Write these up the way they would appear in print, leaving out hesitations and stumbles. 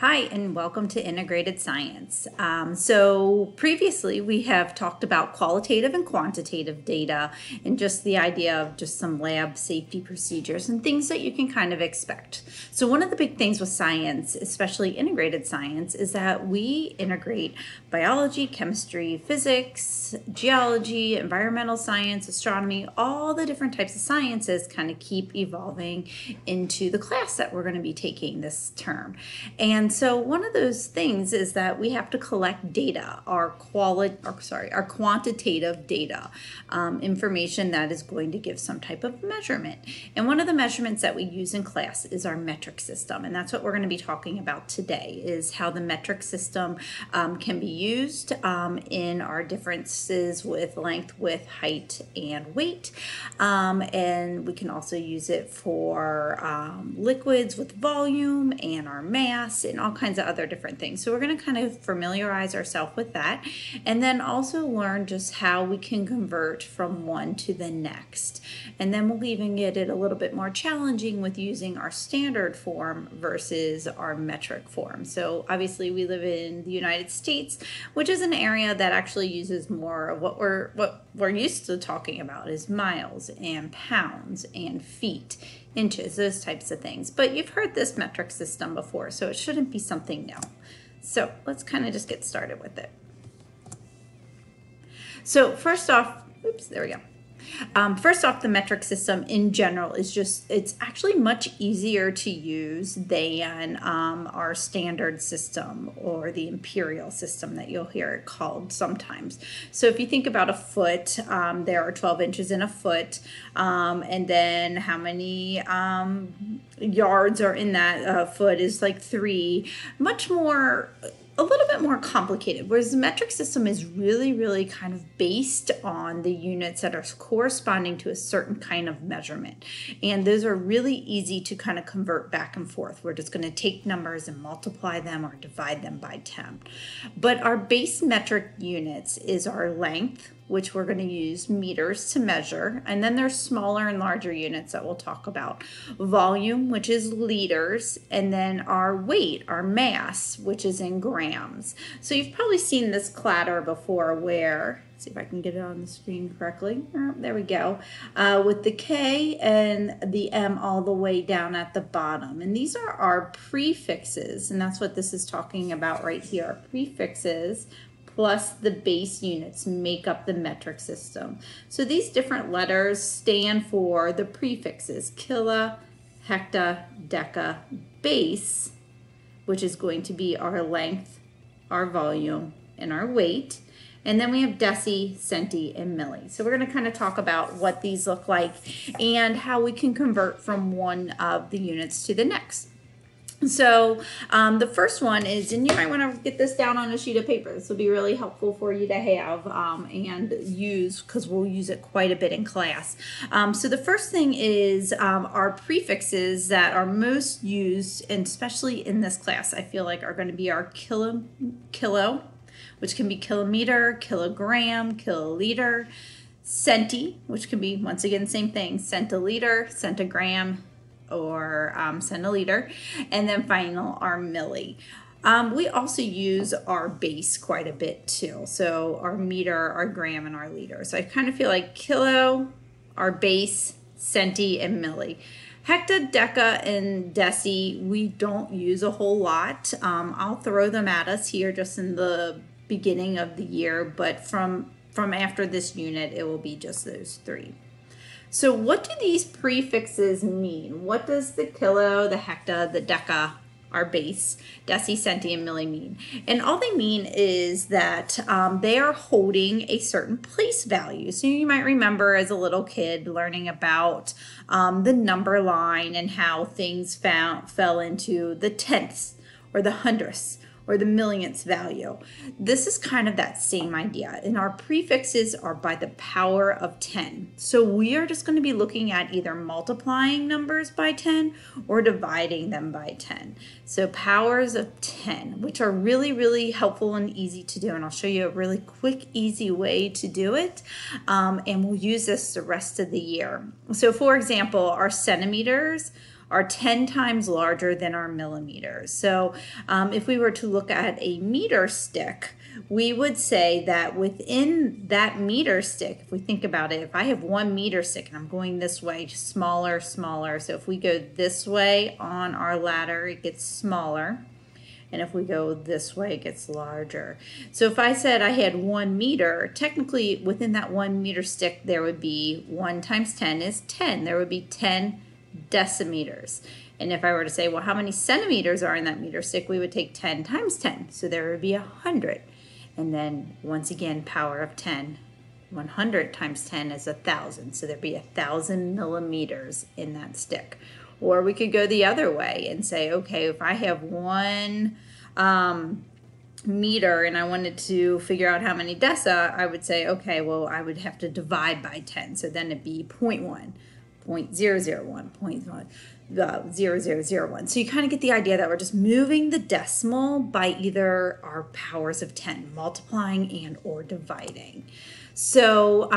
Hi, and welcome to Integrated Science. So previously we have talked about qualitative and quantitative data and just the idea of just some lab safety procedures and things that you can kind of expect. So one of the big things with science, especially integrated science, is that we integrate biology, chemistry, physics, geology, environmental science, astronomy, all the different types of sciences kind of keep evolving into the class that we're going to be taking this term. And so one of those things is that we have to collect data, our quantitative data, information that is going to give some type of measurement. And one of the measurements that we use in class is our metric system. And that's what we're going to be talking about today, is how the metric system can be used in our differences with length, width, height, and weight. And we can also use it for liquids with volume and our mass and all kinds of other different things. So we're going to kind of familiarize ourselves with that, and then also learn just how we can convert from one to the next. And then we'll even get it a little bit more challenging with using our standard form versus our metric form. So obviously we live in the United States, which is an area that actually uses more of what we're used to talking about is miles and pounds and feet, inches, those types of things. But you've heard this metric system before, so it shouldn't be something new. So let's kind of just get started with it. So first off, oops, there we go. First off, the metric system in general is it's actually much easier to use than our standard system or the imperial system that you'll hear it called sometimes. So if you think about a foot, there are 12 inches in a foot, and then how many yards are in that foot is like 3, a little bit more complicated, whereas the metric system is really kind of based on the units that are corresponding to a certain kind of measurement. And those are really easy to kind of convert back and forth. We're just going to take numbers and multiply them or divide them by 10. But our base metric units is our length, which we're going to use meters to measure. And then there's smaller and larger units that we'll talk about. Volume, which is liters, and then our weight, our mass, which is in grams. So you've probably seen this clatter before where, let's see if I can get it on the screen correctly. There we go. With the K and the M all the way down at the bottom. And these are our prefixes, and that's what this is talking about right here. Prefixes plus the base units make up the metric system. So these different letters stand for the prefixes: kilo, hecta, deca, base, which is going to be our length, our volume, and our weight. And then we have deci, centi, and milli. So we're going to kind of talk about what these look like and how we can convert from one of the units to the next. So the first one is, and you might want to get this down on a sheet of paper. This will be really helpful for you to have and use, because we'll use it quite a bit in class. So the first thing is our prefixes that are most used, and especially in this class, I feel like are going to be our kilo, which can be kilometer, kilogram, kiloliter, centi, which can be, once again, same thing, centiliter, centigram, or centiliter, and then final our milli. We also use our base quite a bit too. So our meter, our gram, and our liter. So I kind of feel like kilo, our base, centi, and milli. Hecta, deca, and deci, we don't use a whole lot. I'll throw them at us here just in the beginning of the year, but from after this unit, it will be just those 3. So what do these prefixes mean? What does the kilo, the hecta, the deca, our base, deci, centi, and milli mean? And all they mean is that they are holding a certain place value. So you might remember as a little kid learning about the number line and how things fell into the tenths or the hundredths or the millionths value. This is kind of that same idea. And our prefixes are by the power of 10. So we are just going to be looking at either multiplying numbers by 10 or dividing them by 10. So powers of 10, which are really helpful and easy to do. And I'll show you a really quick, easy way to do it. And we'll use this the rest of the year. So for example, our centimeters are 10 times larger than our millimeters. So if we were to look at a meter stick, we would say that within that meter stick, if we think about it, if I have 1 meter stick and I'm going this way, smaller, smaller. So if we go this way on our ladder, it gets smaller. And if we go this way, it gets larger. So if I said I had 1 meter, technically within that 1 meter stick, there would be 1 times 10 is 10. There would be 10 decimeters. And if I were to say, well, how many centimeters are in that meter stick, we would take 10 times 10. So there would be 100. And then once again, power of 10. 100 times 10 is 1,000. So there'd be 1,000 millimeters in that stick. Or we could go the other way and say, okay, if I have 1 meter and I wanted to figure out how many deci, I would say, okay, well, I would have to divide by 10. So then it'd be 0.1, 0.001, 0.0001. So you kind of get the idea that we're just moving the decimal by either our powers of 10, multiplying and or dividing. So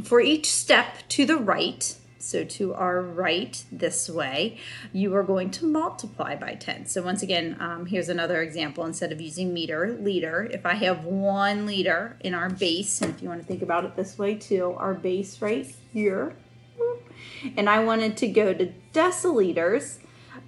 for each step to the right, so to our right this way, you are going to multiply by 10. So once again, here's another example. Instead of using meter, liter. If I have 1 liter in our base, and if you want to think about it this way too, our base right here, and I wanted to go to deciliters,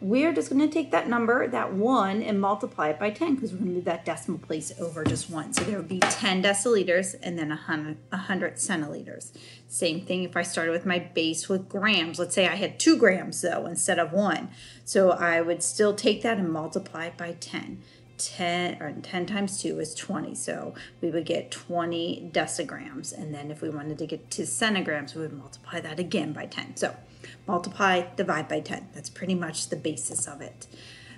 we're just going to take that number, that 1, and multiply it by 10 because we're going to move that decimal place over just 1. So there would be 10 deciliters and then 100 centiliters. Same thing if I started with my base with grams. Let's say I had 2 grams though instead of 1. So I would still take that and multiply it by 10. 10 times 2 is 20, so we would get 20 decigrams. And then if we wanted to get to centigrams, we would multiply that again by 10. So multiply, divide by 10. That's pretty much the basis of it.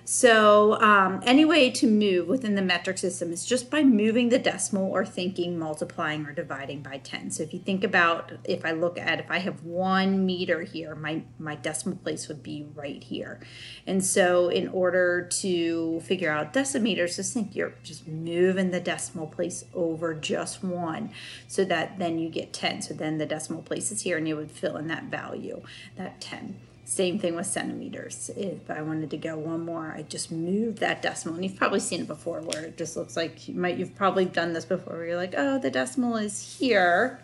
So any way to move within the metric system is just by moving the decimal or thinking multiplying or dividing by 10. So if you think about, if I have 1 meter here, my decimal place would be right here. And so in order to figure out decimeters, just think you're just moving the decimal place over just 1 so that then you get 10. So then the decimal place is here and you would fill in that value, that 10. Same thing with centimeters. If I wanted to go 1 more, I just move that decimal. And you've probably seen it before where it just looks like you've probably done this before where you're like, oh, the decimal is here.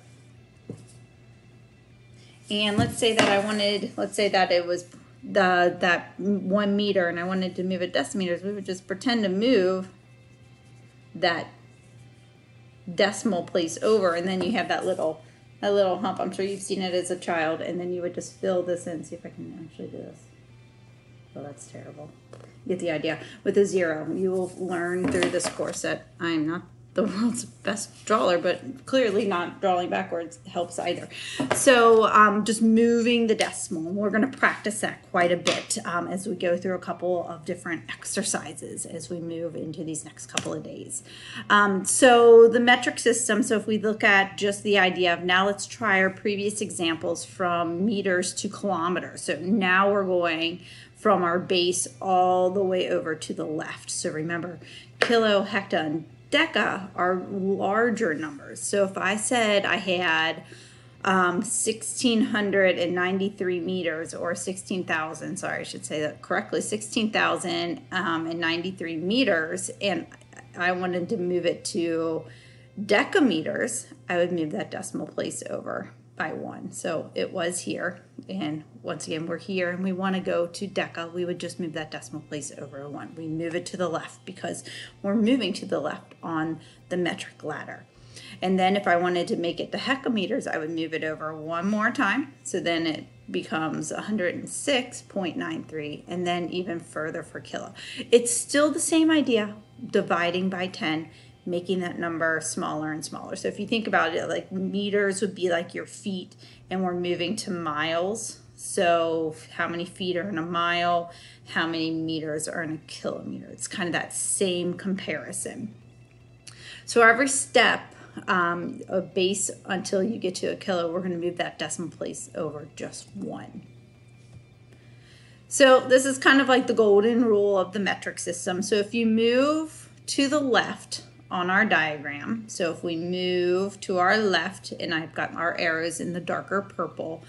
And let's say that it was that 1 meter and I wanted to move it decimeters. We would just pretend to move that decimal place over, and then you have that little hump. I'm sure you've seen it as a child, and then you would just fill this in. See if I can actually do this. Oh, that's terrible. You get the idea. With a 0, you will learn through this course that I'm not the world's best drawer, but clearly not drawing backwards helps either. So just moving the decimal. We're going to practice that quite a bit as we go through a couple of different exercises as we move into these next couple of days. So the metric system, so if we look at just the idea of now let's try our previous examples from meters to kilometers. So now we're going from our base all the way over to the left. So remember, kilo, hecto, and deca are larger numbers. So if I said I had 1,693 meters, or 16,000, sorry, I should say that correctly, 16,093 meters, and I wanted to move it to decameters, I would move that decimal place over by 1. So it was here, and once again we're here and we want to go to deca, we would just move that decimal place over 1. We move it to the left because we're moving to the left on the metric ladder. And then if I wanted to make it to hecameters, I would move it over 1 more time. So then it becomes 106.93, and then even further for kilo. It's still the same idea, dividing by 10, making that number smaller and smaller. So if you think about it, like meters would be like your feet, and we're moving to miles. So how many feet are in a mile? How many meters are in a kilometer? It's kind of that same comparison. So every step of base until you get to a kilo, we're going to move that decimal place over just 1. So this is kind of like the golden rule of the metric system. So if you move to the left on our diagram, so if we move to our left, and I've got our arrows in the darker purple,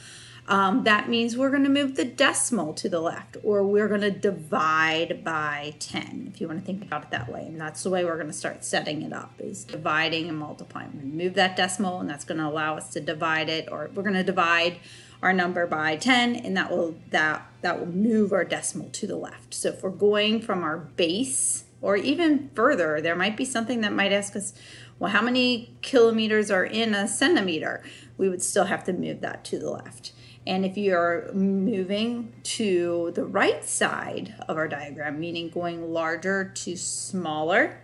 that means we're going to move the decimal to the left, or we're going to divide by 10, if you want to think about it that way. And that's the way we're going to start setting it up, is dividing and multiplying. We're going to move that decimal, and that's going to allow us to divide it, or we're going to divide our number by 10, and that will move our decimal to the left. So if we're going from our base, or even further, there might be something that might ask us, well, how many kilometers are in a centimeter? We would still have to move that to the left. And if you're moving to the right side of our diagram, meaning going larger to smaller,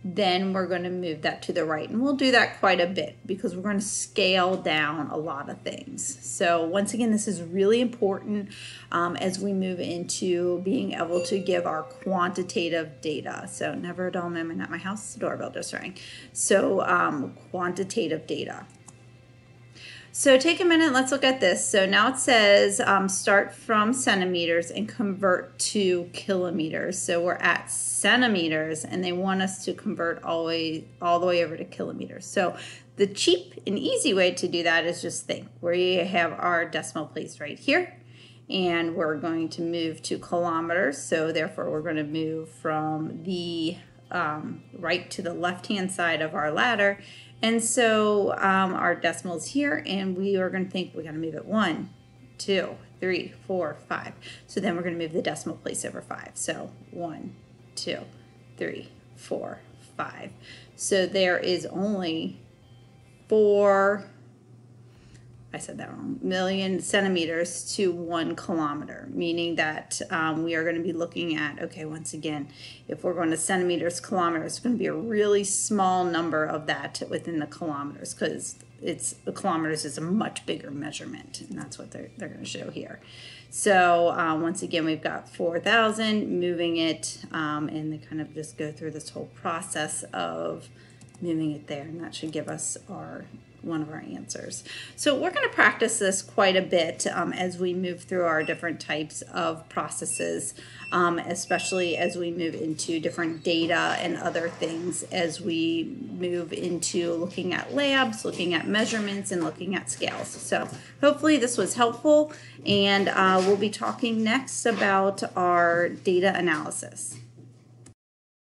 then we're going to move that to the right. And we'll do that quite a bit because we're going to scale down a lot of things. So once again, this is really important as we move into being able to give our quantitative data. So never a dull moment at my house, the doorbell just rang. So quantitative data. So take a minute, let's look at this. So now it says start from centimeters and convert to kilometers. So we're at centimeters and they want us to convert all the way over to kilometers. So the cheap and easy way to do that is just think, we have our decimal place right here and we're going to move to kilometers. So therefore we're going to move from the right to the left-hand side of our ladder. And so our decimal is here, and we are going to think we're going to move it 1, 2, 3, 4, 5. So then we're going to move the decimal place over 5. So 1, 2, 3, 4, 5. So there is only 4, I said that wrong, million centimeters to 1 kilometer, meaning that we are going to be looking at, okay, once again, if we're going to centimeters, kilometers, it's going to be a really small number of that within the kilometers, because the kilometers is a much bigger measurement, and that's what they're going to show here. So once again, we've got 4,000, moving it, and they kind of just go through this whole process of moving it there, and that should give us one of our answers. So we're going to practice this quite a bit as we move through our different types of processes, especially as we move into different data and other things, as we move into looking at labs, looking at measurements, and looking at scales. So hopefully this was helpful, and we'll be talking next about our data analysis.